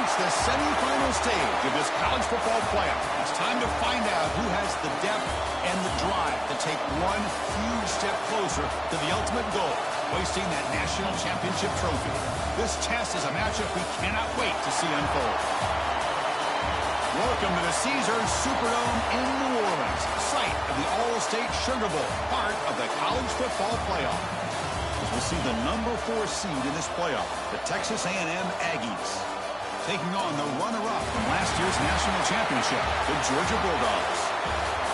reached the semifinal stage of this college football playoff. It's time to find out who has the depth and the drive to take one huge step closer to the ultimate goal, hoisting that national championship trophy. This test is a matchup we cannot wait to see unfold. Welcome to the Caesars Superdome in New Orleans, site of the All-State Sugar Bowl, part of the college football playoff. As we'll see the number 4 seed in this playoff, the Texas A&M Aggies, taking on the runner-up from last year's national championship, the Georgia Bulldogs.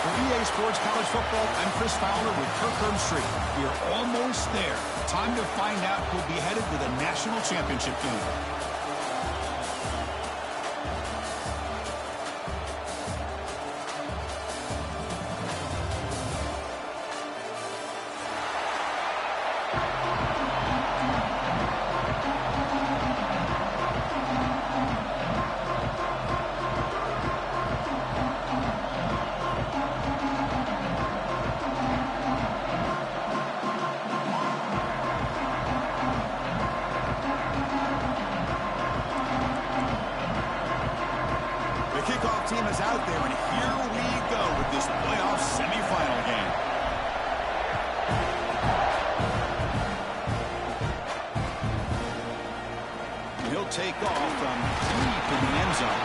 For EA Sports College Football, I'm Chris Fowler with Kirk Herbstreit. We're almost there. Time to find out who'll be headed to the national championship game. Team is out there, and here we go with this playoff semifinal game. He'll take off from deep in the end zone.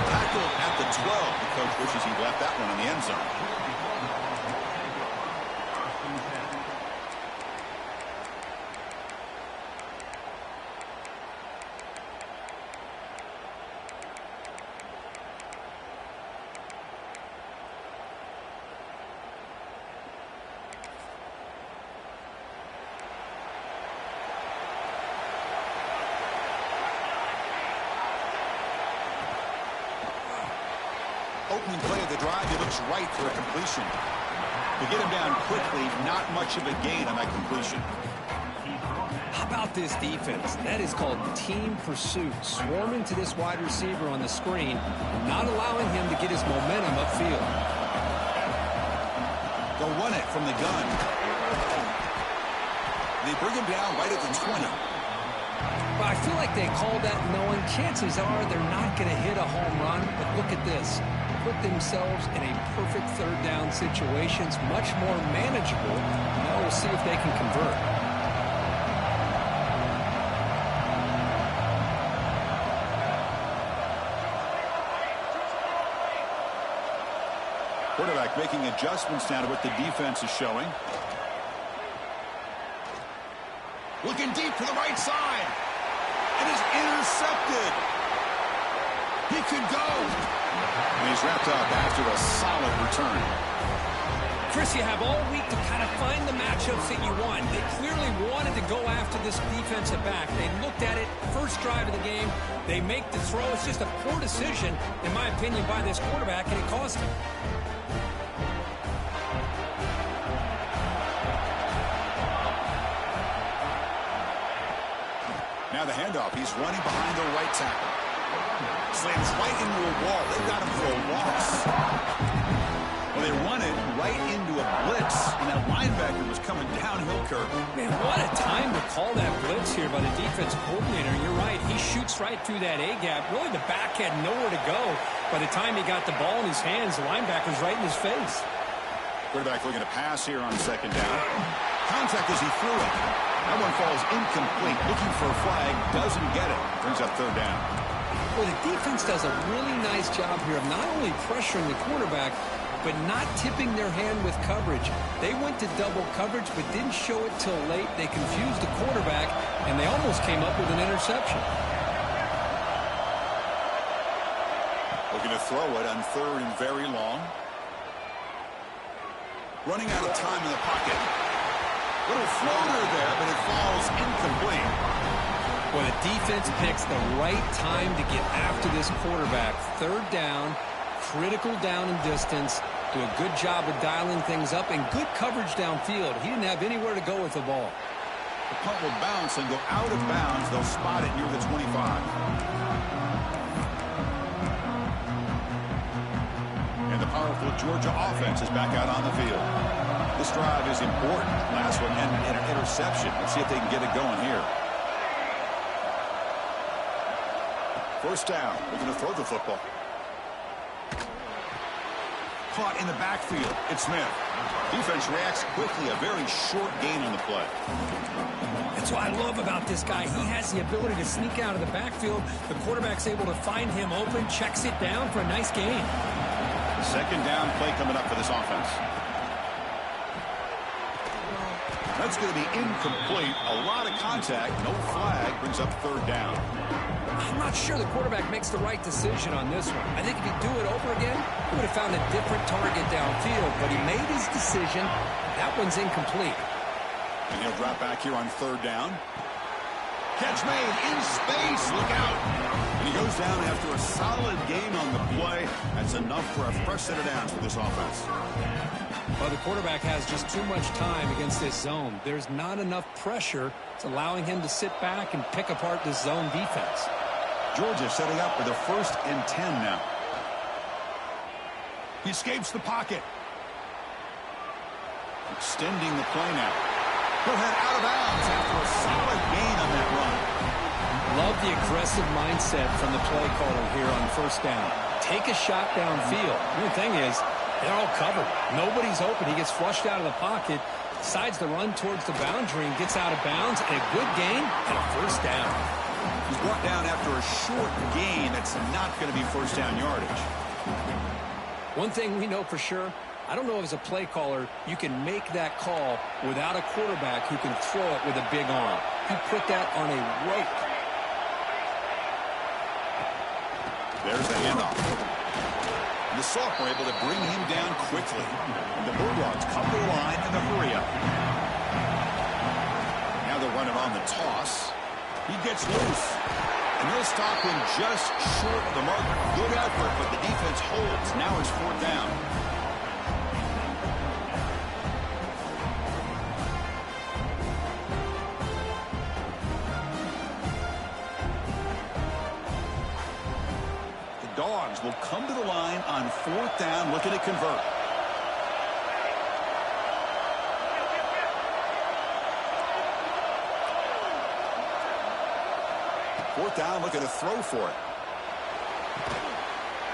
Tackled at the 12. The coach wishes he left that one in the end zone. Opening play of the drive, he looks right for a completion. To get him down quickly, not much of a gain on that completion. How about this defense? That is called team pursuit. Swarming to this wide receiver on the screen, not allowing him to get his momentum upfield. They'll run it from the gun. They bring him down right at the 20. But I feel like they called that knowing chances are they're not going to hit a home run. But look at this. Put themselves in a perfect third down situation. It's much more manageable. Now we'll see if they can convert. Quarterback making adjustments now to what the defense is showing. Looking deep to the right side. It is intercepted. He could go. And he's wrapped up after a solid return. Chris, you have all week to kind of find the matchups that you want. They clearly wanted to go after this defensive back. They looked at it, first drive of the game. They make the throw. It's just a poor decision, in my opinion, by this quarterback, and it cost him. Now the handoff. He's running behind the right tackle. Slams right into a wall. They've got him for a loss. Well, they run it right into a blitz, and that linebacker was coming downhill, Kirk. Man, what a time to call that blitz here by the defense coordinator. You're right. He shoots right through that A-gap. Really, the back had nowhere to go. By the time he got the ball in his hands, the linebacker's right in his face. Quarterback looking to pass here on second down. Contact as he threw it. That one falls incomplete. Looking for a flag. Doesn't get it. Brings up third down. Well, the defense does a really nice job here of not only pressuring the quarterback, but not tipping their hand with coverage. They went to double coverage, but didn't show it till late. They confused the quarterback, and they almost came up with an interception. Looking to throw it on third and very long. Running out of time in the pocket. Little floater there, but it falls incomplete. Well, the defense picks the right time to get after this quarterback. Third down, critical down and distance. Do a good job of dialing things up and good coverage downfield. He didn't have anywhere to go with the ball. The punt will bounce and go out of bounds. They'll spot it near the 25. And the powerful Georgia offense is back out on the field. This drive is important. Last one ended in an interception. Let's see if they can get it going here. First down. We're going to throw the football. Caught in the backfield. It's Smith. Defense reacts quickly. A very short gain on the play. That's what I love about this guy. He has the ability to sneak out of the backfield. The quarterback's able to find him open, checks it down for a nice gain. Second down play coming up for this offense. That's going to be incomplete. A lot of contact. No flag. Brings up third down. I'm not sure the quarterback makes the right decision on this one. I think if he'd do it over again, he would have found a different target downfield. But he made his decision. That one's incomplete. And he'll drop back here on third down. Catch made in space. Look out. And he goes down after a solid gain on the play. That's enough for a fresh set of downs for this offense. Well, the quarterback has just too much time against this zone. There's not enough pressure. It's allowing him to sit back and pick apart this zone defense. Georgia setting up with a 1st and 10 now. He escapes the pocket. Extending the play now. He'll head out of bounds after a solid gain on that run. Love the aggressive mindset from the play caller here on first down. Take a shot downfield. The thing is, they're all covered. Nobody's open. He gets flushed out of the pocket, decides to run towards the boundary and gets out of bounds, and a good gain and a first down. He's brought down after a short gain. That's not going to be first down yardage. One thing we know for sure, I don't know if as a play caller you can make that call without a quarterback who can throw it with a big arm. He put that on a rope. There's the handoff. The sophomore able to bring him down quickly. And the Bulldogs come to the line in the hurry up. Now they're running on the toss. He gets loose. And they'll stop him just short of the mark. Good effort, but the defense holds. Now it's fourth down. Dogs will come to the line on fourth down, looking to convert. Fourth down, looking to throw for it.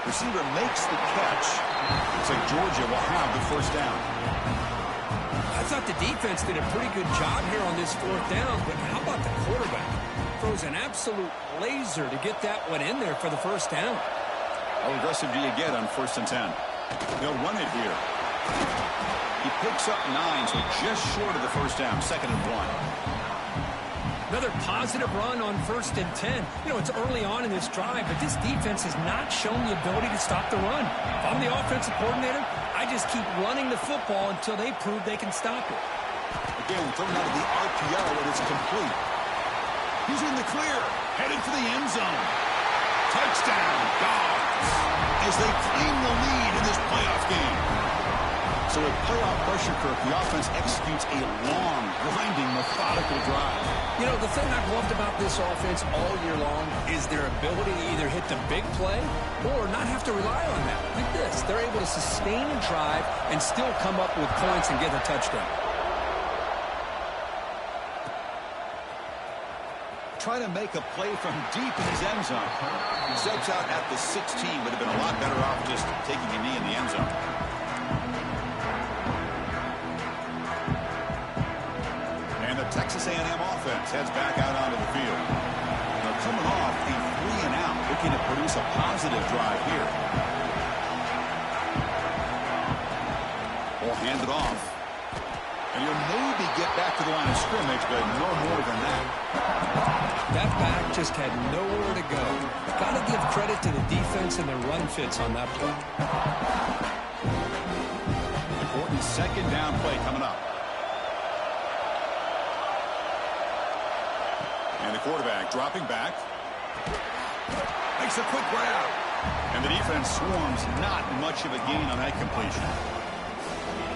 Receiver makes the catch. Looks like Georgia will have the first down. I thought the defense did a pretty good job here on this fourth down, but how about the quarterback? Throws an absolute laser to get that one in there for the first down. How aggressive do you get on 1st and 10? They'll run it here. He picks up 9, so just short of the first down, 2nd and 1. Another positive run on 1st and 10. You know, it's early on in this drive, but this defense has not shown the ability to stop the run. If I'm the offensive coordinator, I just keep running the football until they prove they can stop it. Again, thrown out of the RPO, and it's complete. He's in the clear, headed for the end zone. Touchdown, Dogs, as they claim the lead in this playoff game. So with playoff pressure, Kirk, the offense executes a long, grinding, methodical drive. You know, the thing I've loved about this offense all year long is their ability to either hit the big play or not have to rely on that. Like this, they're able to sustain a drive and still come up with points and get a touchdown. Try to make a play from deep in his end zone. He steps out at the 16, would have been a lot better off just taking a knee in the end zone. And the Texas A&M offense heads back out onto the field. They're coming off a 3-and-out, looking to produce a positive drive here. We'll hand it off. And you'll maybe get back to the line of scrimmage, but no more than that. That back just had nowhere to go. Got to give credit to the defense and their run fits on that play. Important 2nd down play coming up. And the quarterback dropping back. Makes a quick grab. And the defense swarms. Not much of a gain on that completion.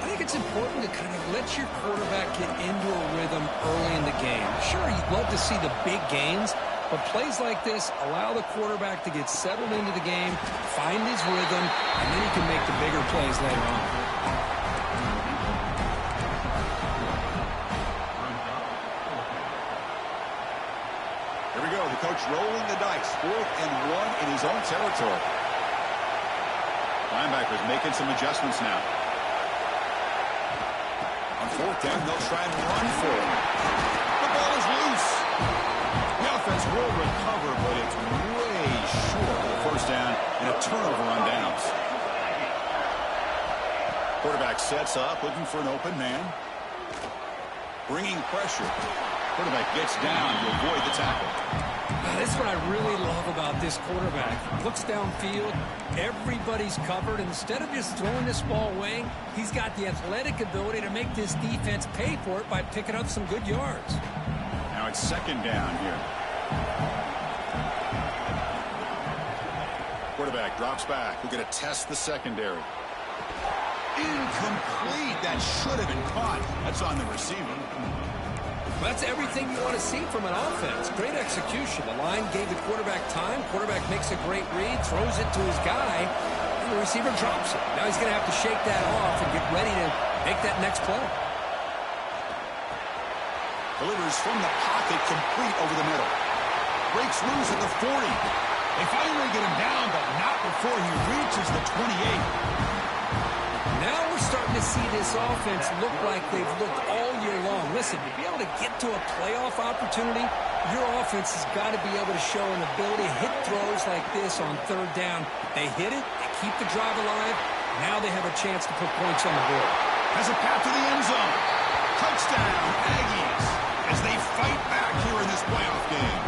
I think it's important to kind of let your quarterback get into a rhythm early in the game. Sure, you'd love to see the big gains, but plays like this allow the quarterback to get settled into the game, find his rhythm, and then he can make the bigger plays later on. Here we go. The coach coach rolling the dice. 4th and 1 in his own territory. Linebackers making some adjustments now. On 4th down, they'll try and run for it. The ball is loose. The offense will recover, but it's way short of the first down and a turnover on downs. Quarterback sets up, looking for an open man. Bringing pressure. Quarterback gets down to avoid the tackle. This is what I really love about this quarterback. Looks downfield, everybody's covered. Instead of just throwing this ball away, he's got the athletic ability to make this defense pay for it by picking up some good yards. Now it's 2nd down here. Quarterback drops back. We're going to test the secondary. Incomplete. That should have been caught. That's on the receiver. That's everything you want to see from an offense. Great execution. The line gave the quarterback time. Quarterback makes a great read, throws it to his guy, and the receiver drops it. Now he's going to have to shake that off and get ready to make that next play. Delivers from the pocket, complete over the middle. Breaks loose at the 40. They finally get him down, but not before he reaches the 28. Now we're starting to see this offense look like they've looked all year long. Listen, to be able to get to a playoff opportunity, your offense has got to be able to show an ability to hit throws like this on 3rd down. They hit it, they keep the drive alive. Now they have a chance to put points on the board. Has a path to the end zone. Touchdown, Aggies, as they fight back here in this playoff game.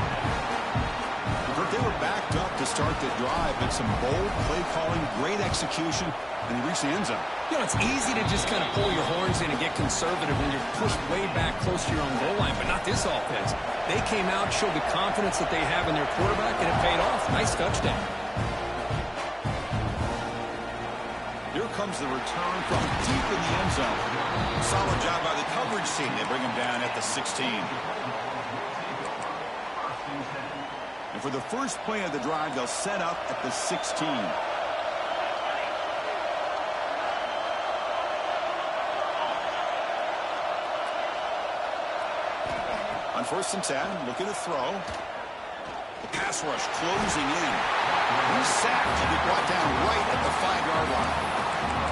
They were backed up to start the drive, but some bold play calling, great execution, and they reached the end zone. You know, it's easy to just kind of pull your horns in and get conservative when you're pushed way back close to your own goal line, but not this offense. They came out, showed the confidence that they have in their quarterback, and it paid off. Nice touchdown. Here comes the return from deep in the end zone. Solid job by the coverage team. They bring him down at the 16. And for the first play of the drive, they'll set up at the 16. On 1st and 10, looking to throw. The pass rush closing in. He's sacked and be brought down right at the 5-yard line.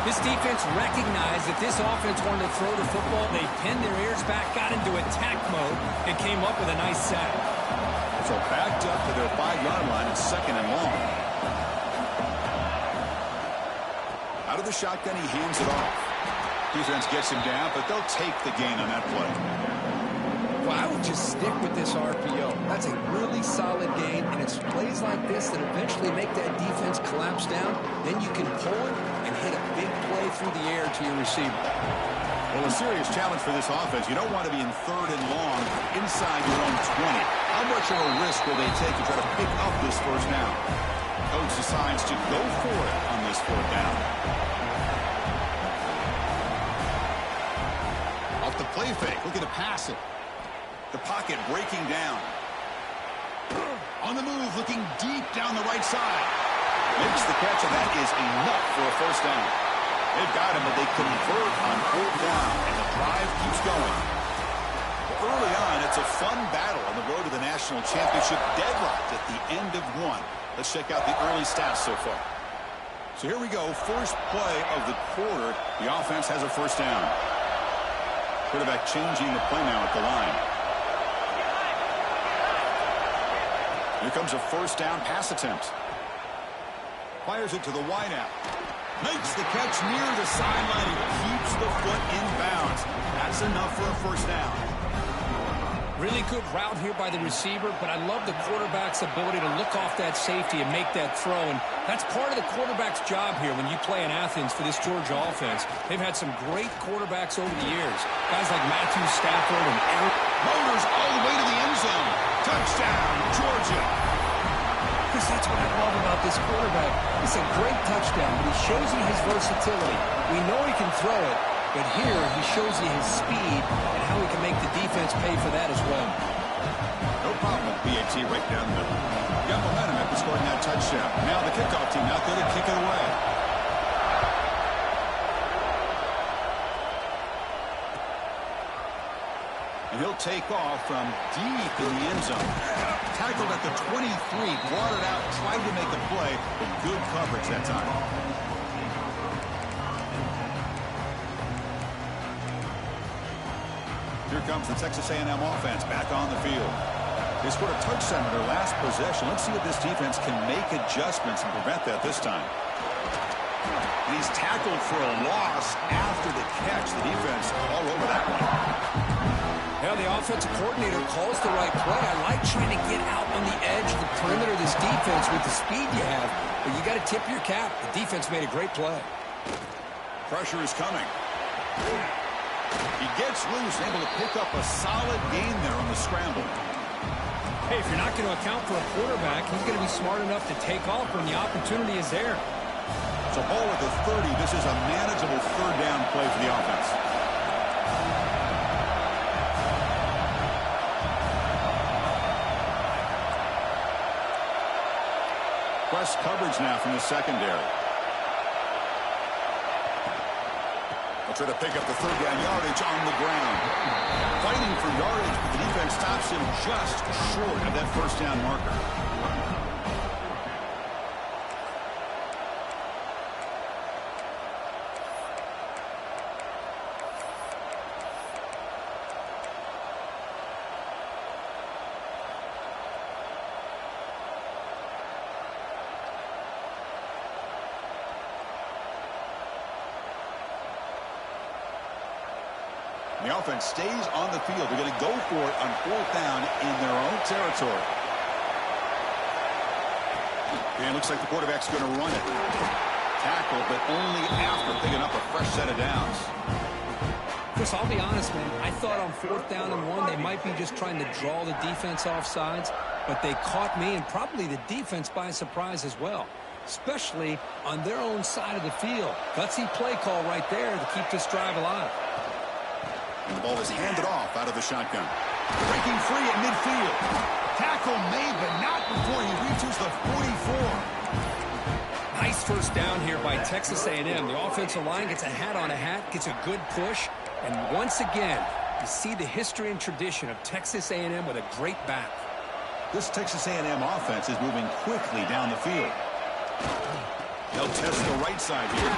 This defense recognized that this offense wanted to throw the football. They pinned their ears back, got into attack mode, and came up with a nice sack. So backed up to their 5-yard line at 2nd and long. Out of the shotgun, he hands it off. Defense gets him down, but they'll take the gain on that play. Well, I would just stick with this RPO. That's a really solid game, and it's plays like this that eventually make that defense collapse down. Then you can pull it and hit a big play through the air to your receiver. Well, a serious challenge for this offense. You don't want to be in 3rd and long inside your own 20. How much of a risk will they take to try to pick up this first down? Coach decides to go for it on this 4th down. Off the play fake, looking to pass it. The pocket breaking down. On the move, looking deep down the right side. Makes the catch, and that is enough for a first down. They've got him, but they convert on 4th down, and the drive keeps going. Early on, it's a fun battle on the road to the national championship, deadlocked at the end of 1. Let's check out the early stats so far. So here we go, first play of the quarter. The offense has a first down. Quarterback changing the play now at the line. Here comes a first down pass attempt. Fires it to the wideout. Makes the catch near the sideline and keeps the foot in bounds. That's enough for a first down. Really good route here by the receiver, but I love the quarterback's ability to look off that safety and make that throw. And that's part of the quarterback's job here when you play in Athens for this Georgia offense. They've had some great quarterbacks over the years. Guys like Matthew Stafford and Aaron. Motors all the way to the end zone. Touchdown, Georgia. Chris, that's what I love about this quarterback. It's a great touchdown, but he shows you his versatility. We know he can throw it, but here he shows you his speed and how he can make the defense pay for that as well. No problem with BAT right down the middle. Got momentum after scoring that touchdown. Now the kickoff team out there to kick it away. And he'll take off from deep in the end zone. Tackled at the 23, brought it out, tried to make a play, but good coverage that time. Here comes the Texas A&M offense back on the field. They scored a touchdown in their last possession. Let's see if this defense can make adjustments and prevent that this time. And he's tackled for a loss after the catch. The defense all over that one. Yeah, the offensive coordinator calls the right play. I like trying to get out on the edge of the perimeter of this defense with the speed you have, but you got to tip your cap. The defense made a great play. Pressure is coming. He gets loose, able to pick up a solid gain there on the scramble. Hey, if you're not going to account for a quarterback, he's going to be smart enough to take off when the opportunity is there. So ball at the 30. This is a manageable third down play for the offense. Press coverage now from the secondary. They'll try to pick up the third down yardage on the ground. Fighting for yardage, but the defense stops him just short of that first down marker. The offense stays on the field. They're going to go for it on fourth down in their own territory. And it looks like the quarterback's going to run it. Tackle, but only after picking up a fresh set of downs. Chris, I'll be honest, man. I thought on fourth down and one, they might be just trying to draw the defense off sides, but they caught me and probably the defense by surprise as well, especially on their own side of the field. Gutsy play call right there to keep this drive alive. And the ball is handed off out of the shotgun. Breaking free at midfield. Tackle made, but not before he reaches the 44. Nice first down here by Texas A&M. The offensive line gets a hat on a hat, gets a good push, and once again, you see the history and tradition of Texas A&M with a great back. This Texas A&M offense is moving quickly down the field. They'll test the right side here.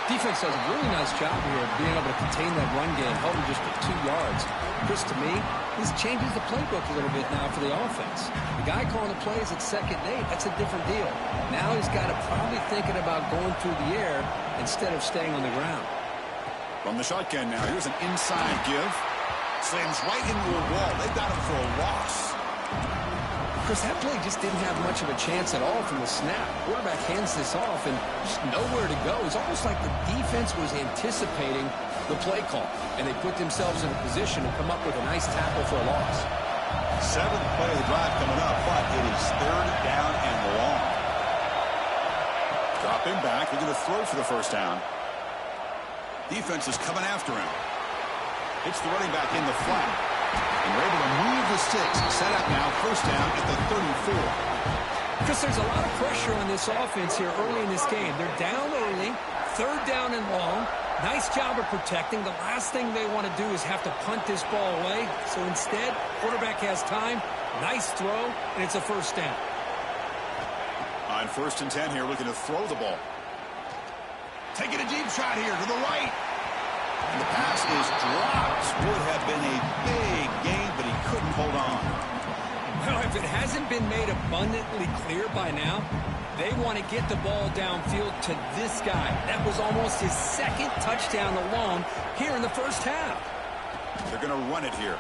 Defense does a really nice job here of being able to contain that run game, held him just for 2 yards. Chris, to me, this changes the playbook a little bit now for the offense. The guy calling the plays at 2nd and 8, that's a different deal. Now he's got to probably thinking about going through the air instead of staying on the ground. From the shotgun now, here's an inside give. Slams right into a wall. They got him for a loss. Chris, that play just didn't have much of a chance at all from the snap. Quarterback hands this off and just nowhere to go. It's almost like the defense was anticipating the play call, and they put themselves in a position to come up with a nice tackle for a loss. 7th play of the drive coming up, but it is 3rd down and long. Dropping back. They're going to throw for the first down. Defense is coming after him. Hits the running back in the flat. And we're able to move the sticks. Set up now, first down at the 34. Chris, there's a lot of pressure on this offense here early in this game. They're down early, 3rd down and long. Nice job of protecting. The last thing they want to do is have to punt this ball away. So instead, quarterback has time. Nice throw, and it's a first down. On 1st and 10 here, looking to throw the ball. Taking a deep shot here to the right. And the pass is dropped. Would have been a big gain, but he couldn't hold on. Well, if it hasn't been made abundantly clear by now, they want to get the ball downfield to this guy. That was almost his 2nd touchdown alone here in the first half. They're going to run it here.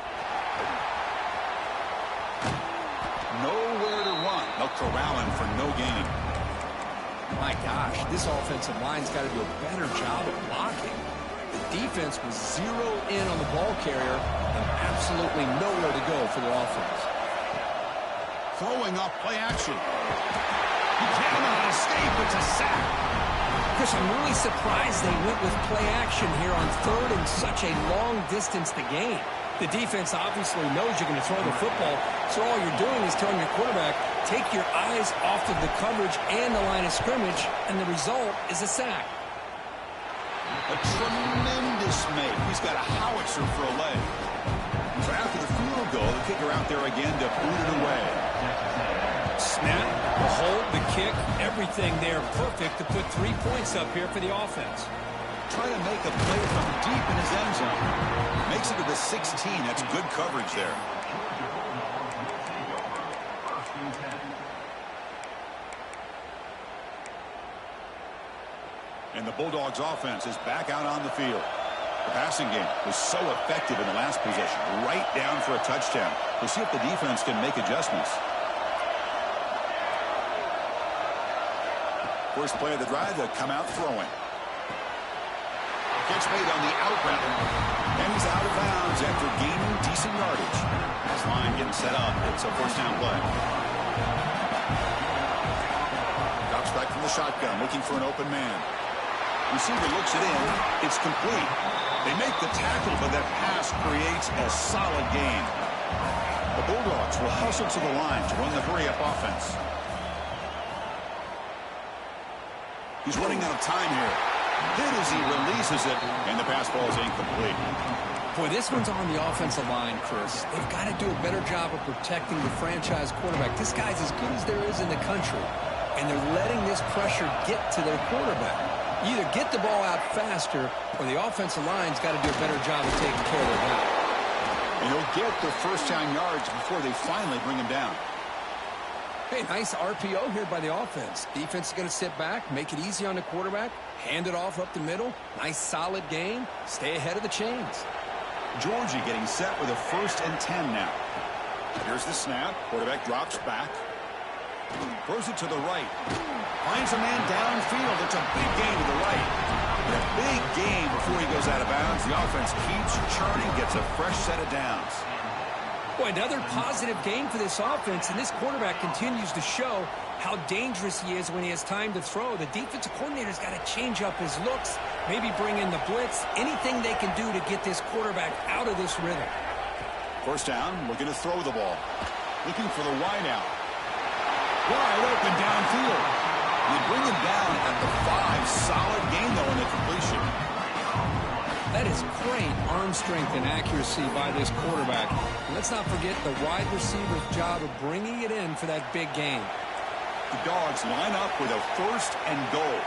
Nowhere to run. They'll corral him for no gain. My gosh, this offensive line's got to do a better job of blocking. The defense was zeroed in on the ball carrier and absolutely nowhere to go for the offense. Throwing off play action. He cannot escape. It's a sack. Chris, I'm really surprised they went with play action here on 3rd and such a long distance to gain. The defense obviously knows you're going to throw the football, so all you're doing is telling your quarterback, take your eyes off of the coverage and the line of scrimmage, and the result is a sack. A tremendous make. He's got a howitzer for a leg. So after the field goal, the kicker out there again to boot it away. Snap, the hold, the kick, everything there perfect to put 3 points up here for the offense. Trying to make a play from deep in his end zone. Makes it to the 16. That's good coverage there. And the Bulldogs offense is back out on the field. The passing game was so effective in the last possession, right down for a touchdown. We'll see if the defense can make adjustments. First play of the drive, they'll come out throwing. Catch made on the out route. And he's out of bounds after gaining decent yardage. This line getting set up. It's a first down play. Drops back from the shotgun, looking for an open man. Receiver looks it in. It's complete. They make the tackle, but that pass creates a solid gain. The Bulldogs will hustle to the line to run the hurry-up offense. He's running out of time here. Hit as he releases it, and the pass ball is incomplete. Boy, this one's on the offensive line, Chris. They've got to do a better job of protecting the franchise quarterback. This guy's as good as there is in the country, and they're letting this pressure get to their quarterback. You either get the ball out faster, or the offensive line's got to do a better job of taking care of their guy. And he'll get the first down yards before they finally bring him down. Hey, nice RPO here by the offense. Defense is going to sit back, make it easy on the quarterback, hand it off up the middle. Nice solid game. Stay ahead of the chains. Georgia getting set with a 1st and 10 now. Here's the snap. Quarterback drops back. Throws it to the right. Finds a man downfield. It's a big gain to the right. And a big gain before he goes out of bounds. The offense keeps churning, gets a fresh set of downs. Boy, another positive game for this offense, and this quarterback continues to show how dangerous he is when he has time to throw. The defensive coordinator's got to change up his looks, maybe bring in the blitz, anything they can do to get this quarterback out of this rhythm. First down, looking to throw the ball. Looking for the wide out. Wide open downfield. They bring him down at the 5. Solid gain, though, in the completion. That is great arm strength and accuracy by this quarterback. And let's not forget the wide receiver's job of bringing it in for that big gain. The Dogs line up with a 1st and goal.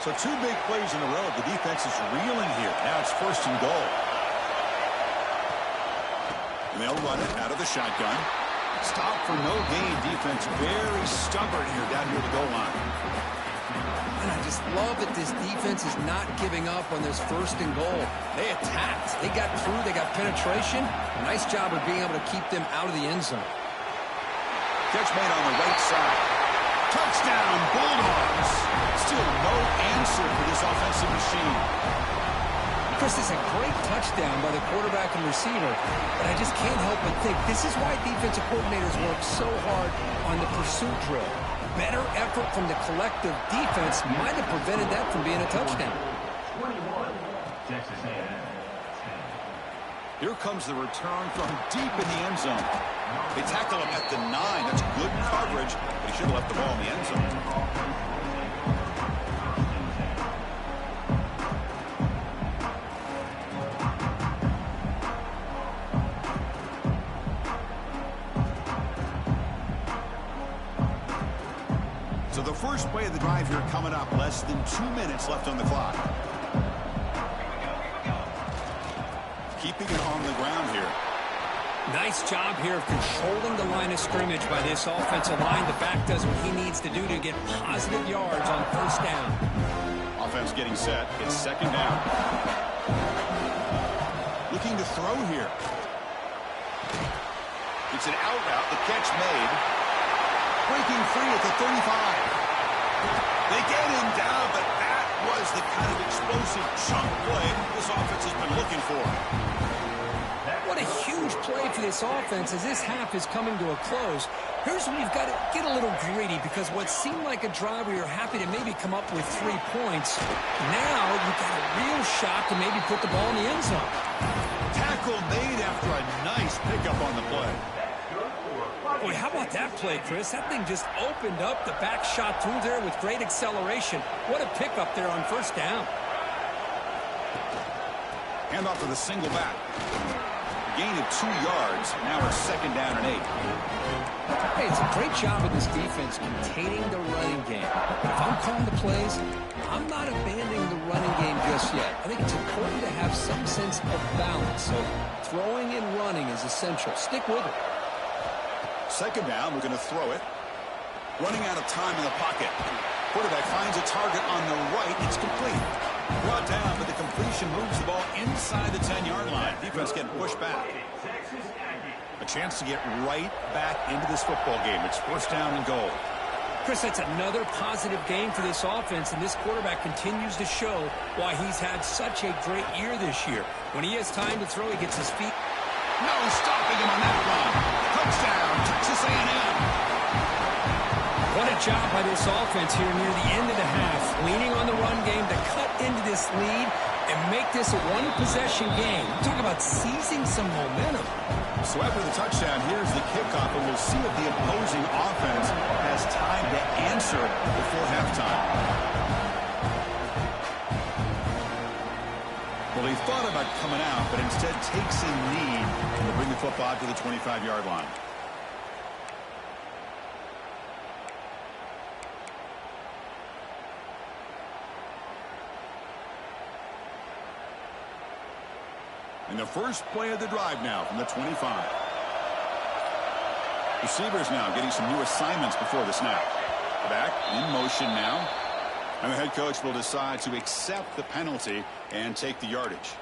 So 2 big plays in a row. The defense is reeling here. Now it's 1st and goal. And they'll run it out of the shotgun. Stop for no gain. Defense very stubborn here down near the goal line. And I just love that this defense is not giving up on this 1st and goal. They attacked. They got through. They got penetration. Nice job of being able to keep them out of the end zone. Catch made on the right side. Touchdown, Bulldogs. Still no answer for this offensive machine. Chris, this is a great touchdown by the quarterback and receiver, but I just can't help but think this is why defensive coordinators work so hard on the pursuit drill. Better effort from the collective defense might have prevented that from being a touchdown. Here comes the return from deep in the end zone. They tackle him at the 9. That's good coverage, but he should have left the ball in the end zone. So the first play of the drive here coming up. Less than 2 minutes left on the clock. Keeping it on the ground here. Nice job here of controlling the line of scrimmage by this offensive line. The back does what he needs to do to get positive yards on 1st down. Offense getting set. It's 2nd down. Looking to throw here. It's an out route. The catch made. Breaking free at the 35. They get him down, but that was the kind of explosive chunk play this offense has been looking for. What a huge play for this offense as this half is coming to a close. Here's when you've got to get a little greedy, because what seemed like a drive where you're happy to maybe come up with 3 points, now you've got a real shot to maybe put the ball in the end zone. Tackle made after a nice pickup on the play. Boy, how about that play, Chris? That thing just opened up. The back shot through there with great acceleration. What a pickup there on first down. Hand off to the single back. Gain of 2 yards. Now it's 2nd down and 8. Hey, it's a great job of this defense containing the running game. If I'm calling the plays, I'm not abandoning the running game just yet. I think it's important to have some sense of balance. So throwing and running is essential. Stick with it. 2nd down, we're going to throw it. Running out of time in the pocket. Quarterback finds a target on the right. It's complete. Brought down, but the completion moves the ball inside the 10-yard line. Defense getting pushed back. A chance to get right back into this football game. It's 1st down and goal. Chris, that's another positive game for this offense, and this quarterback continues to show why he's had such a great year this year. When he has time to throw, he gets his feet. No stopping him on that run. Touchdown, Texas A&M. What a job by this offense here near the end of the half. Leaning on the run game to cut into this lead and make this a one-possession game. Talk about seizing some momentum. So after the touchdown, here's the kickoff, and we'll see if the opposing offense has time to answer before halftime. Well, he thought about coming out, but instead takes a knee to bring the football to the 25-yard line. And the first play of the drive now from the 25. Receivers now getting some new assignments before the snap. Back in motion now. And the head coach will decide to accept the penalty and take the yardage.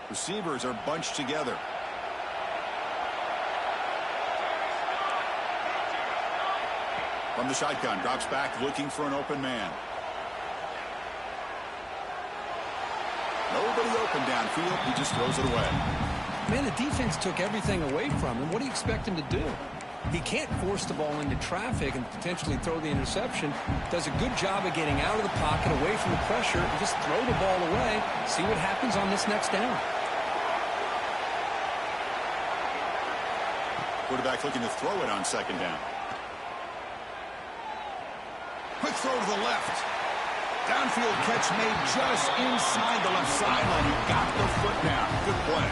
Receivers are bunched together. From the shotgun, drops back looking for an open man. Nobody open downfield. He just throws it away. Man, the defense took everything away from him. What do you expect him to do? He can't force the ball into traffic and potentially throw the interception. Does a good job of getting out of the pocket, away from the pressure, and just throw the ball away. See what happens on this next down. Quarterback looking to throw it on 2nd down. Quick throw to the left. Downfield catch made just inside the left sideline. He got the foot down. Good play.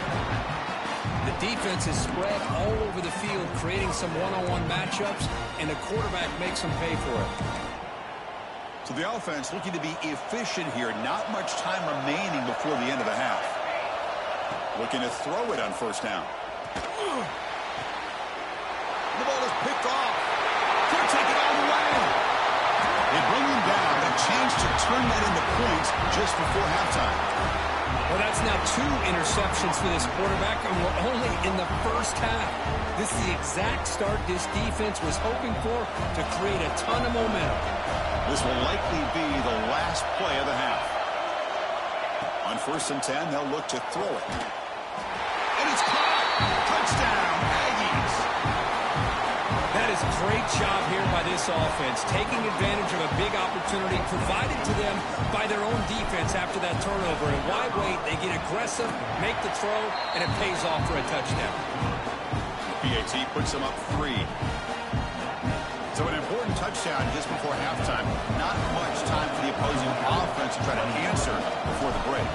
The defense is spread all over the field, creating some one-on-one matchups, and the quarterback makes them pay for it. So the offense looking to be efficient here. Not much time remaining before the end of the half. Looking to throw it on 1st down. The ball is picked off. Can't take it all the way. They bring him down. A chance to turn that into points just before halftime. Well, that's now 2 interceptions for this quarterback, and we're only in the first half. This is the exact start this defense was hoping for to create a ton of momentum. This will likely be the last play of the half. On 1st and 10, they'll look to throw it. And it's caught. Touchdown, Aggies. That is a great job here by this offense, taking advantage of a big opportunity provided to them by their own defense after that turnover. And why wait? They get aggressive, make the throw, and it pays off for a touchdown. PAT puts them up 3. So an important touchdown just before halftime. Not much time for the opposing offense to try to answer before the break.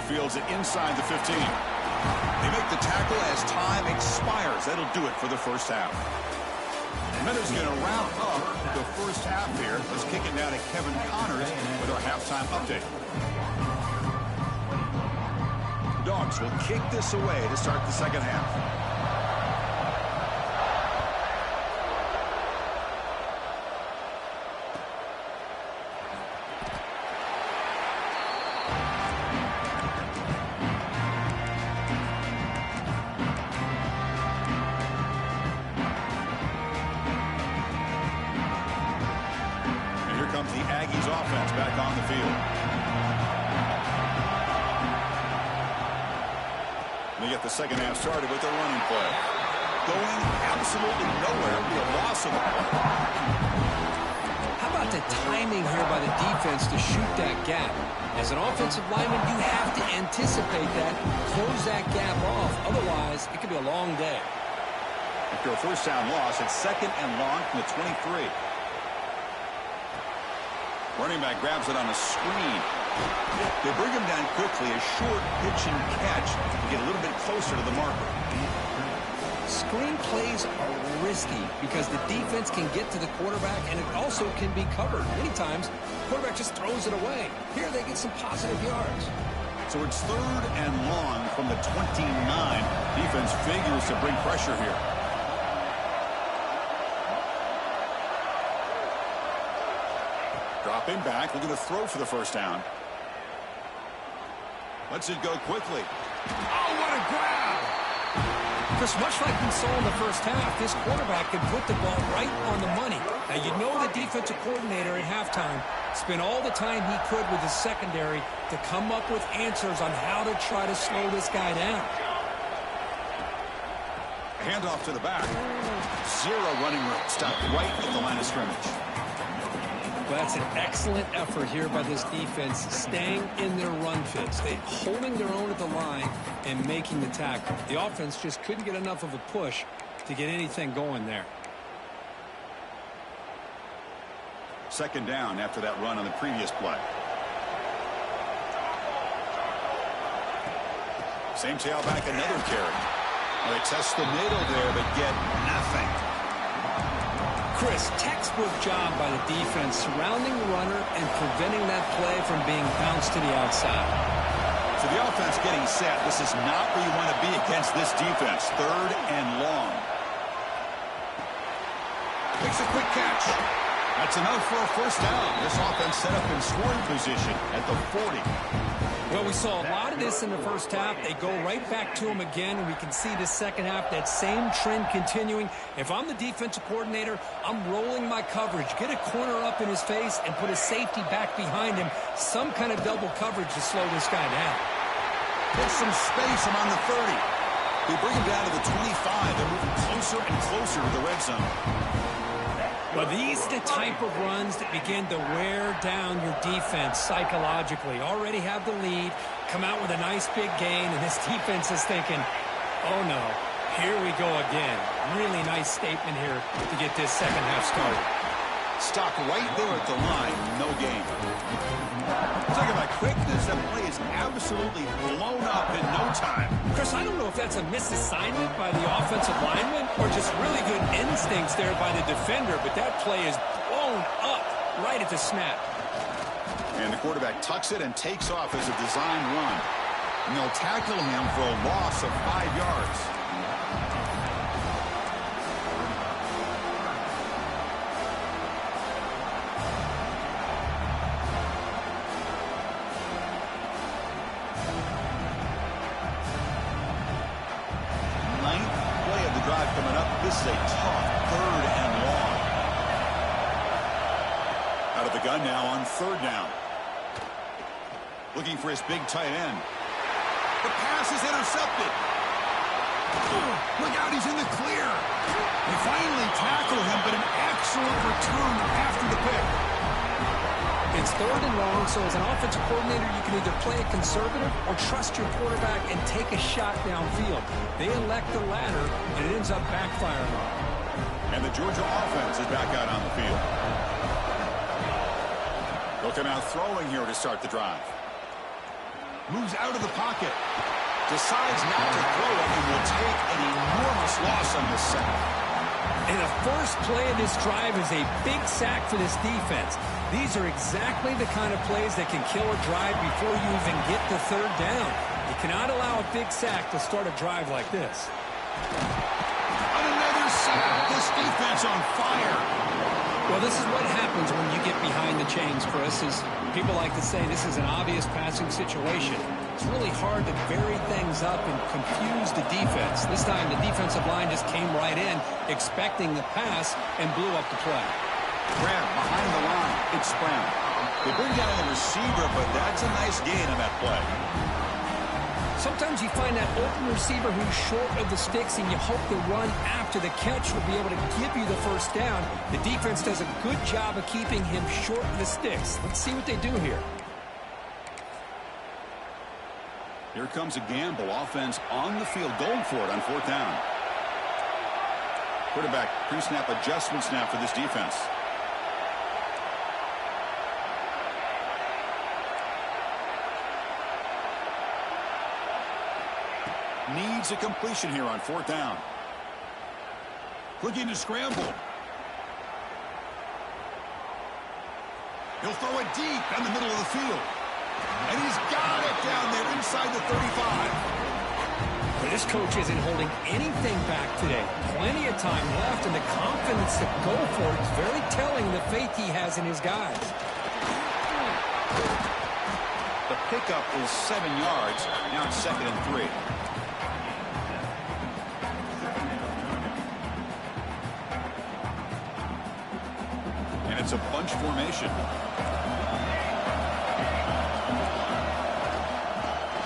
Fields it inside the 15. They make the tackle as time expires. That'll do it for the first half. And then it's going to wrap up the first half here. Let's kick it down to Kevin Connors with our halftime update. The Dogs will kick this away to start the second half. Comes the Aggies offense back on the field. They get the second half started with their running play. Going absolutely nowhere. It'll be a loss of the play. How about the defense to shoot that gap. As an offensive lineman, you have to anticipate that, close that gap off. Otherwise, it could be a long day. After a first down loss, it's 2nd and long from the 23. Running back grabs it on a screen. They bring him down quickly, a short pitch and catch to get a little bit closer to the marker. Screen plays are risky because the defense can get to the quarterback, and it also can be covered. Many times, the quarterback just throws it away. Here, they get some positive yards. So it's 3rd and long from the 29. Defense figures to bring pressure here. Dropping back, looking to throw for the first down. Lets it go quickly. Oh, what a grab! Chris, much like we saw in the first half, this quarterback can put the ball right on the money. Now, you know the defensive coordinator at halftime spent all the time he could with his secondary to come up with answers on how to try to slow this guy down. Handoff to the back. Zero running room. Stopped right at the line of scrimmage. Well, that's an excellent effort here by this defense, staying in their run fits. They holding their own at the line and making the tackle. The offense just couldn't get enough of a push to get anything going there. 2nd down after that run on the previous play. Same tailback, another carry. Well, they test the middle there, but get nothing. Chris, textbook job by the defense surrounding the runner and preventing that play from being bounced to the outside. So the offense getting set. This is not where you want to be against this defense. 3rd and long. Makes a quick catch. That's enough for a first down. This offense set up in scoring position at the 40. Well, we saw a lot of this in the first half. They go right back to him again, and we can see the second half, that same trend continuing. If I'm the defensive coordinator, I'm rolling my coverage. Get a corner up in his face and put a safety back behind him. Some kind of double coverage to slow this guy down. Get some space around the 30. They bring him down to the 25. They're moving closer and closer to the red zone. Well, these are the type of runs that begin to wear down your defense psychologically. Already have the lead, come out with a nice big gain, and this defense is thinking, oh no, here we go again. Really nice statement here to get this second half started. Stopped right there at the line, no gain. Talking about quickness, that play is absolutely blown up in no time. Chris, I don't know if that's a misassignment by the offensive lineman or just really good instincts there by the defender, but that play is blown up right at the snap. And the quarterback tucks it and takes off as a design run. And they'll tackle him for a loss of 5 yards. This is a tough 3rd and long. Out of the gun now on 3rd down. Looking for his big tight end. The pass is intercepted. Look out, he's in the clear. They finally tackle him, but an excellent return after the pick. It's 3rd and long, so as an offensive coordinator, you can either play it conservative or trust your quarterback and take a shot downfield. They elect the latter, and it ends up backfiring on them. And the Georgia offense is back out on the field. They'll come out throwing here to start the drive. Moves out of the pocket. Decides not to throw it and will take an enormous loss on this sack. And the first play of this drive is a big sack for this defense. These are exactly the kind of plays that can kill a drive before you even get to 3rd down. You cannot allow a big sack to start a drive like this. Another sack. This defense on fire. Well, this is what happens when you get behind the chains, Chris. Is people like to say this is an obvious passing situation. It's really hard to vary things up and confuse the defense. This time, the defensive line just came right in, expecting the pass, and blew up the play. Grab behind the line. It's Brown. They bring down the receiver, but that's a nice gain on that play. Sometimes you find that open receiver who's short of the sticks, and you hope the run after the catch will be able to give you the first down. The defense does a good job of keeping him short of the sticks. Let's see what they do here. Here comes a gamble. Offense on the field, going for it on 4th down. Quarterback pre-snap adjustment snap for this defense. Needs a completion here on 4th down. Looking to scramble. He'll throw it deep in the middle of the field. And he's got it down there inside the 35. But this coach isn't holding anything back today. Plenty of time left, and the confidence to go for it is very telling the faith he has in his guys. The pickup is 7 yards. Now it's 2nd and 3. And it's a bunch formation.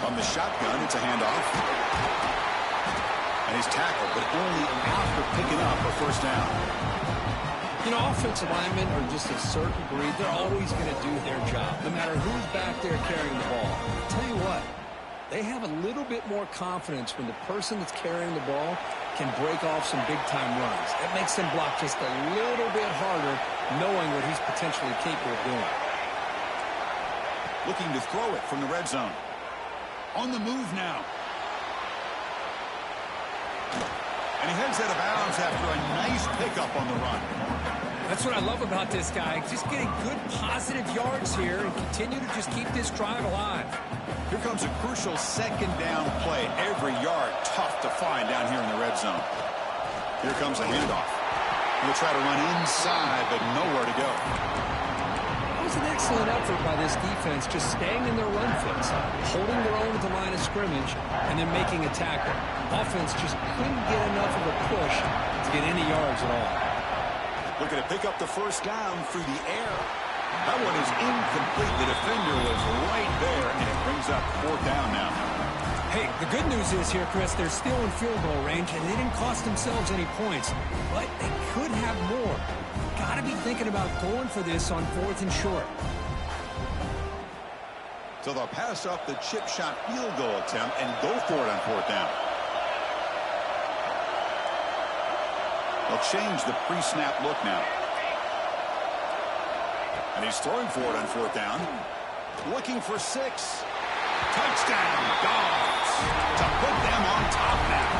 From the shotgun, it's a handoff. And he's tackled, but only after picking up a 1st down. You know, offensive linemen are just a certain breed. They're always going to do their job, no matter who's back there carrying the ball. I'll tell you what, they have a little bit more confidence when the person that's carrying the ball can break off some big-time runs. That makes them block just a little bit harder, knowing what he's potentially capable of doing. Looking to throw it from the red zone. On the move now. And he heads out of bounds after a nice pickup on the run. That's what I love about this guy. Just getting good positive yards here and continue to just keep this drive alive. Here comes a crucial 2nd down play. Every yard tough to find down here in the red zone. Here comes a handoff. He'll try to run inside, but nowhere to go. It was an excellent effort by this defense, just staying in their run fits, holding their own at the line of scrimmage, and then making a tackle. Offense just couldn't get enough of a push to get any yards at all. Looking to pick up the 1st down through the air. That one is incomplete. The defender was right there, and it brings up 4th down now. Hey, the good news is here, Chris, they're still in field goal range, and they didn't cost themselves any points, but they could have more. Got to be thinking about going for this on 4th and short. So they'll pass up the chip shot field goal attempt and go for it on 4th down. They'll change the pre-snap look now. And he's throwing for it on 4th down. Looking for 6. Touchdown, Dogs, to put them on top now.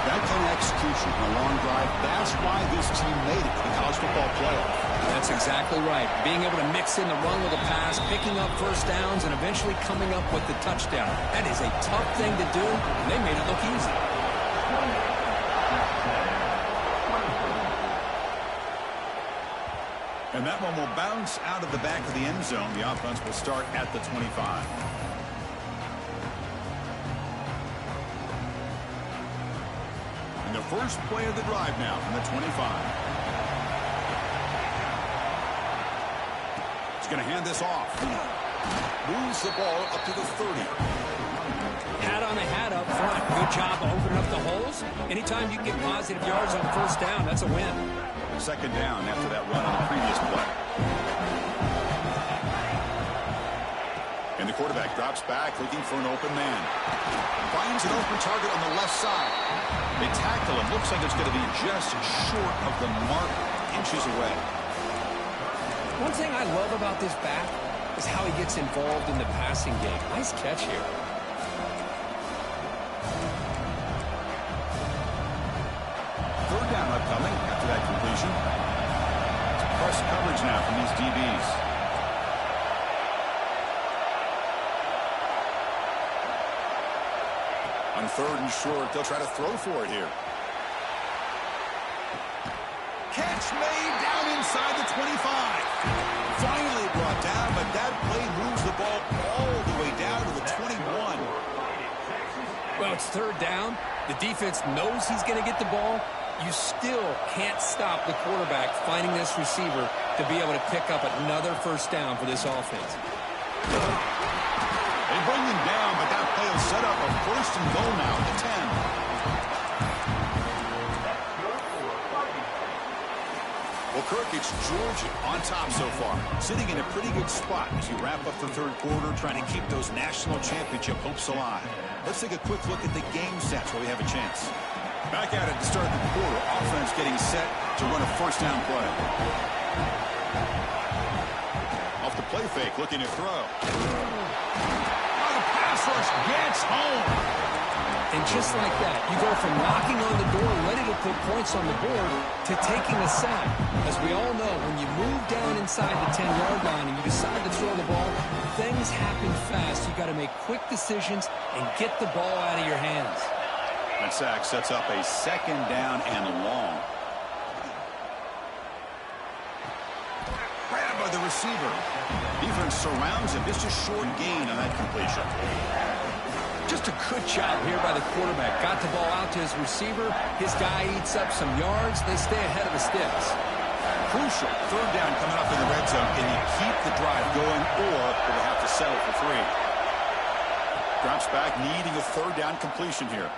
That kind of execution on a long drive, that's why this team made it to the college football playoff. That's exactly right. Being able to mix in the run with a pass, picking up 1st downs, and eventually coming up with the touchdown. That is a tough thing to do, and they made it look easy. And that one will bounce out of the back of the end zone. The offense will start at the 25. And the first play of the drive now from the 25. He's going to hand this off. Moves the ball up to the 30. Hat on a hat up front. Good job opening up the holes. Anytime you get positive yards on 1st down, that's a win. 2nd down after that run on the previous play. And the quarterback drops back looking for an open man. Finds an open target on the left side. They tackle him. Looks like it's going to be just short of the mark, inches away. One thing I love about this back is how he gets involved in the passing game. Nice catch here. Third down upcoming after that completion. It's press coverage now from these DBs. On 3rd and short, they'll try to throw for it here. Catch made down inside the 25. Finally brought down, but that play moves the ball all the way down to the 21. Well, it's 3rd down. The defense knows he's going to get the ball. You still can't stop the quarterback finding this receiver to be able to pick up another 1st down for this offense. They bring him down, but that play will First and goal now at the 10. Well, Kirk, it's Georgia on top so far, sitting in a pretty good spot as you wrap up the third quarter, trying to keep those national championship hopes alive. Let's take a quick look at the game stats while we have a chance. Back at it to start the quarter. Offense getting set to run a first down play. Off the play fake, looking to throw. Oh, the pass rush gets home. And just like that, you go from knocking on the door, ready to put points on the board, to taking a sack. As we all know, when you move down inside the 10-yard line and you decide to throw the ball, things happen fast. You got to make quick decisions and get the ball out of your hands. That sack sets up a second down and long. Grabbed by the receiver. Defense surrounds him. Just a short gain on that completion. Just a good job here by the quarterback. Got the ball out to his receiver. His guy eats up some yards. They stay ahead of the sticks. Crucial. Third down coming up in the red zone. Can you keep the drive going, or will they have to settle for 3? Drops back, needing a third down completion here.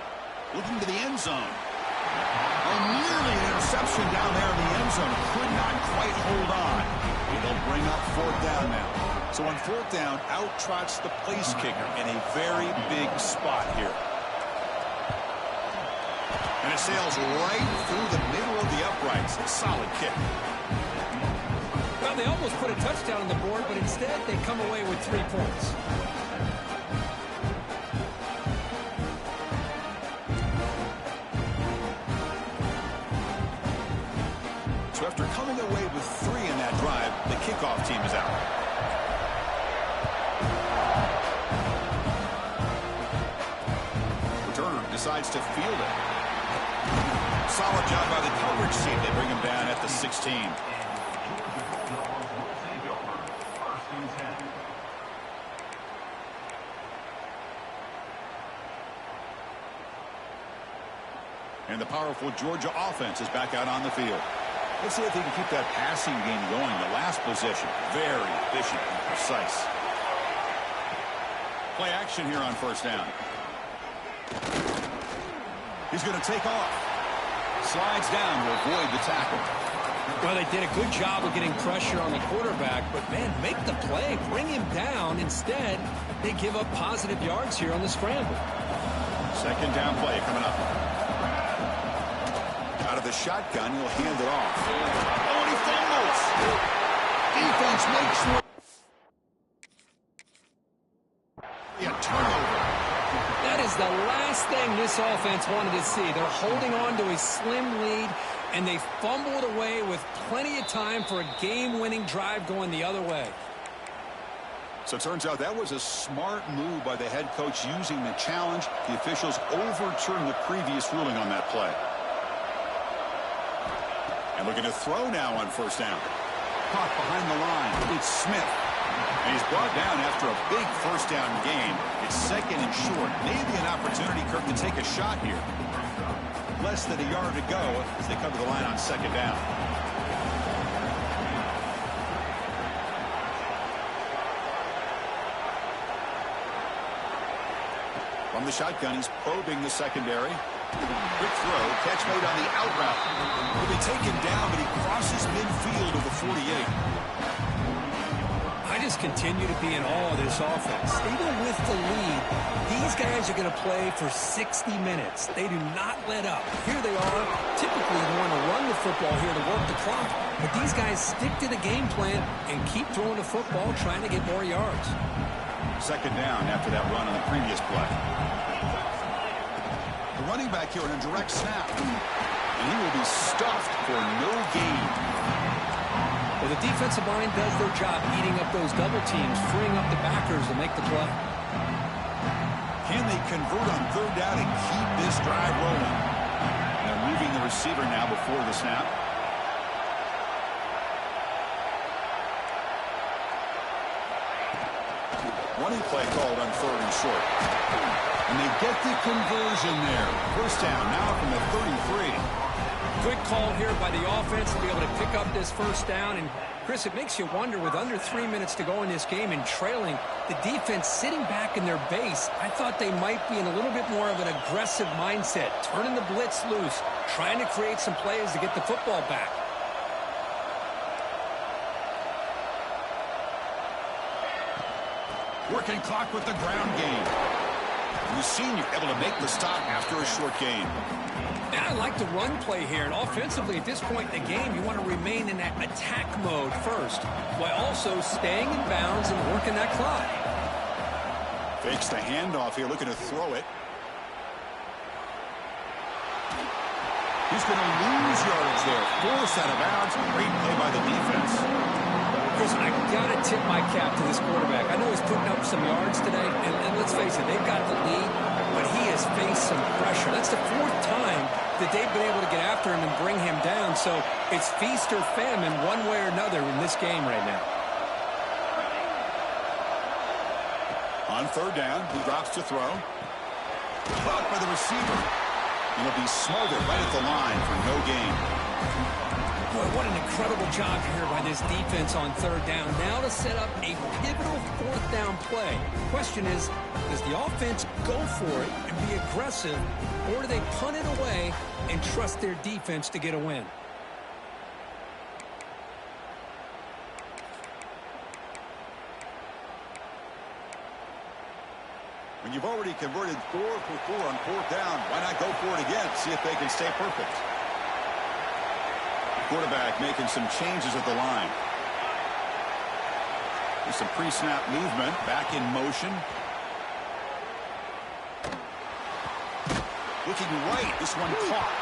Looking to the end zone. Oh, nearly an interception down there in the end zone. Could not quite hold on. They'll bring up fourth down now. So on fourth down, out trots the place kicker in a very big spot here. And it sails right through the middle of the uprights. A solid kick. Well, they almost put a touchdown on the board, but instead they come away with 3 points. So after coming away with 3 in that drive, the kickoff team is out. Decides to field it. Solid job by the coverage team. They bring him down at the 16. And the powerful Georgia offense is back out on the field. Let's see if they can keep that passing game going. The last possession, very efficient and precise. Play action here on first down. He's going to take off. Slides down to avoid the tackle. Well, they did a good job of getting pressure on the quarterback, but, man, make the play. Bring him down. Instead, they give up positive yards here on the scramble. Second down play coming up. Out of the shotgun, he'll hand it off. Oh, and he fumbles. Defense makes sure. A turnover. That is the last thing this offense wanted to see. They're holding on to a slim lead, and they fumble it away with plenty of time for a game-winning drive going the other way. So it turns out that was a smart move by the head coach using the challenge. The officials overturned the previous ruling on that play. And looking to throw now on first down. Caught behind the line. It's Smith. And he's brought down after a big first down gain. It's second and short. Maybe an opportunity, Kirk, to take a shot here. Less than a yard to go as they come to the line on second down. From the shotgun, he's probing the secondary. Quick throw, catch made on the out route. Will be taken down, but he crosses midfield of the 48. I just continue to be in awe of this offense. Even with the lead, these guys are going to play for 60 minutes. They do not let up. Here they are. Typically, you want to run the football here to work the clock, but these guys stick to the game plan and keep throwing the football, trying to get more yards. Second down after that run on the previous play. The running back here in a direct snap. And he will be stuffed for no gain. Well, the defensive line does their job eating up those double teams, freeing up the backers to make the play. Can they convert on third down and keep this drive rolling? They're moving the receiver now before the snap. Running play called on third and short. And they get the conversion there. First down now from the 33. Good call here by the offense to be able to pick up this first down and Chris, it makes you wonder, with under 3 minutes to go in this game and trailing, the defense sitting back in their base, I thought they might be in a little bit more of an aggressive mindset, turning the blitz loose, trying to create some plays to get the football back. Working clock with the ground game. The senior able to make the stop after a short gain. And I like the run play here. And offensively, at this point in the game, you want to remain in that attack mode first, while also staying in bounds and working that clock. Fakes the handoff here, looking to throw it. He's going to lose yardage there. Forced out of bounds. Great play by the defense. Chris, I got to tip my cap to this quarterback. I know he's putting up some yards today, and let's face it, they've got the lead, but he has faced some pressure. That's the 4th time that they've been able to get after him and bring him down. So it's feast or famine one way or another in this game right now. On 3rd down, he drops to throw. Caught by the receiver. And he'll be smothered right at the line for no gain. Boy, what an incredible job here by this defense on 3rd down. Now to set up a pivotal 4th down play. Question is, does the offense go for it and be aggressive, or do they punt it away and trust their defense to get a win? When you've already converted 4 for 4 on 4th down, why not go for it again? See if they can stay perfect. Quarterback making some changes at the line. There's some pre-snap movement. Back in motion. Looking right. This one caught.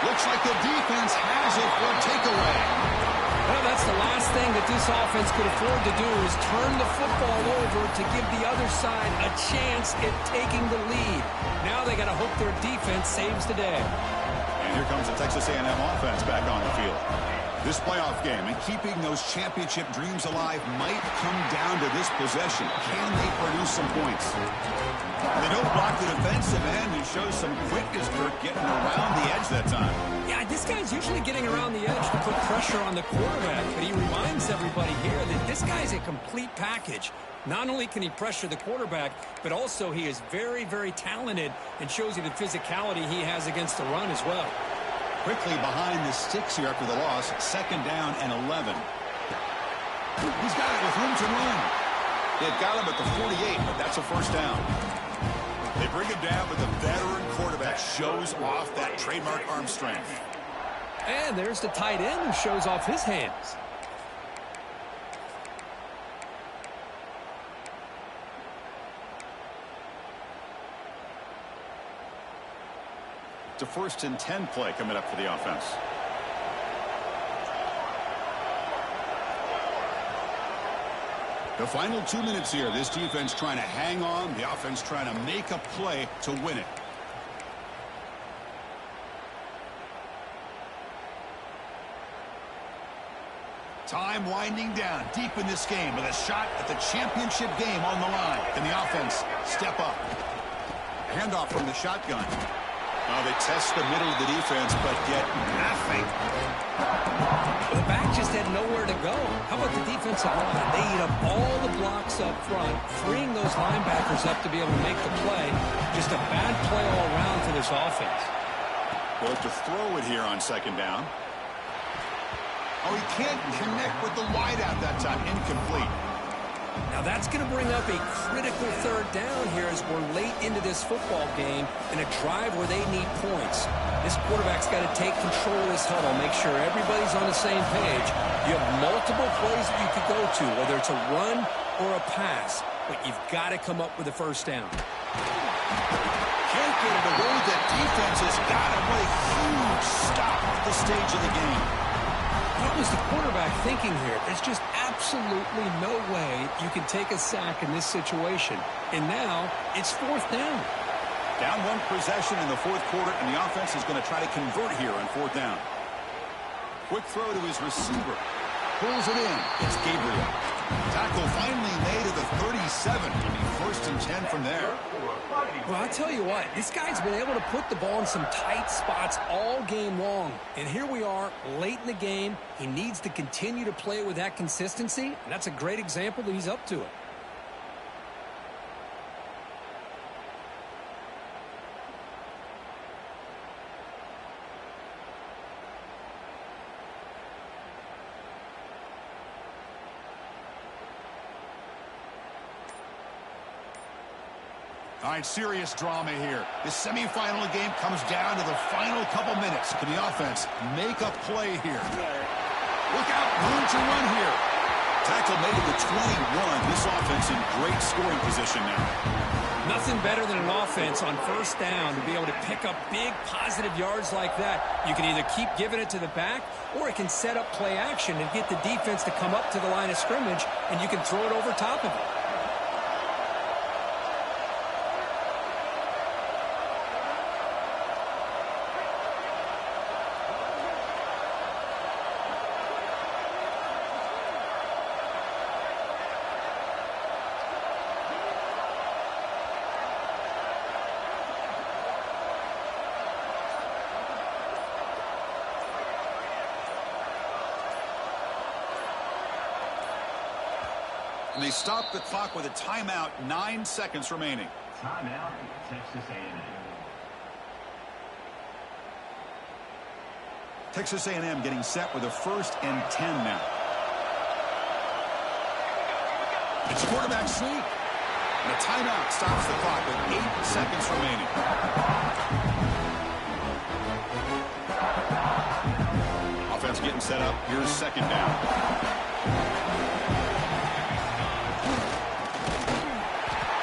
Looks like the defense has it for a takeaway. Well, that's the last thing that this offense could afford to do, is turn the football over to give the other side a chance at taking the lead. Now they got to hope their defense saves the day. And here comes the Texas A&M offense back on the field. This playoff game and keeping those championship dreams alive might come down to this possession. Can they produce some points? They don't block the defensive end and show some quickness, Kirk, getting around the edge that time. Yeah, this guy's usually getting around the edge to put pressure on the quarterback, but he reminds everybody here that this guy's a complete package. Not only can he pressure the quarterback, but also he is very, very talented and shows you the physicality he has against the run as well. Quickly behind the sticks here after the loss. 2nd down and 11. He's got it with room to run. They've got him at the 48, but that's a 1st down. They bring him down, but the veteran quarterback shows off that trademark arm strength. And there's the tight end who shows off his hands. It's a 1st and 10 play coming up for the offense. The final 2 minutes here. This defense trying to hang on. The offense trying to make a play to win it. Time winding down deep in this game with a shot at the championship game on the line. Can the offense step up? Handoff from the shotgun. Oh, they test the middle of the defense, but get nothing. The back just had nowhere to go. How about the defensive line? They eat up all the blocks up front, freeing those linebackers up to be able to make the play. Just a bad play all around for this offense. They'll have to throw it here on 2nd down. Oh, he can't connect with the wideout that time. Incomplete. Now that's going to bring up a critical 3rd down here as we're late into this football game in a drive where they need points. This quarterback's got to take control of this huddle, make sure everybody's on the same page. You have multiple plays that you could go to, whether it's a run or a pass, but you've got to come up with a 1st down. Can't get it away. That defense has got him with a huge stop at this stage of the game. What was the quarterback thinking here? There's just absolutely no way you can take a sack in this situation. And now it's 4th down. Down 1 possession in the 4th quarter, and the offense is going to try to convert here on 4th down. Quick throw to his receiver. Pulls it in. It's Gabriel. Tackle finally made at the 37. It'll be 1st and 10 from there. Well, I'll tell you what, this guy's been able to put the ball in some tight spots all game long. And here we are, late in the game. He needs to continue to play with that consistency, and that's a great example that he's up to it. All right, serious drama here. The semifinal game comes down to the final couple minutes. Can the offense make a play here? Look out, room to run here. Tackle made at the 21. This offense in great scoring position now. Nothing better than an offense on 1st down to be able to pick up big positive yards like that. You can either keep giving it to the back, or it can set up play action and get the defense to come up to the line of scrimmage, and you can throw it over top of it. And they stop the clock with a timeout, 9 seconds remaining. Timeout, Texas A&M. Texas A&M getting set with a 1st and 10 now. It's quarterback sneak. And the timeout stops the clock with 8 seconds remaining. Offense getting set up. Here's 2nd down.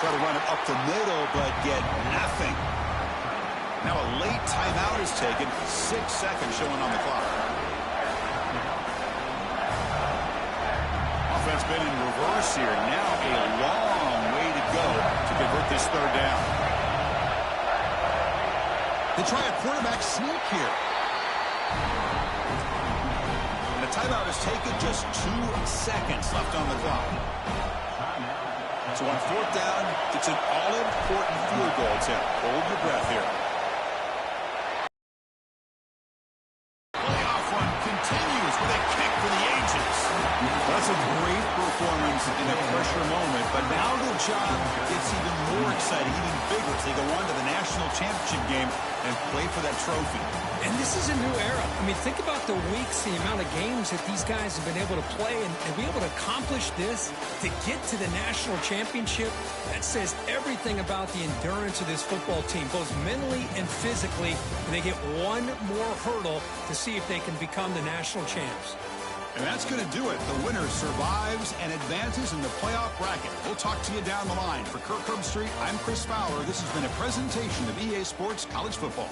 Try to run it up the middle, but get nothing. Now a late timeout is taken. 6 seconds showing on the clock. Offense been in reverse here. Now a long way to go to convert this 3rd down. They try a quarterback sneak here. And the timeout is taken. Just 2 seconds left on the clock. So on 4th down, it's an all-important field goal attempt. Hold your breath here. Playoff run continues with a kick for the ages. That's a great performance in a pressure moment, but now the job gets even more exciting, even bigger as they go on to the national championship game and play for that trophy. And this is a new era. I mean, think about the weeks, the amount of games that these guys have been able to play and be able to accomplish this, to get to the national championship. That says everything about the endurance of this football team, both mentally and physically. And they get one more hurdle to see if they can become the national champs. And that's going to do it. The winner survives and advances in the playoff bracket. We'll talk to you down the line. For Kirk Herbstreit, I'm Chris Fowler. This has been a presentation of EA Sports College Football.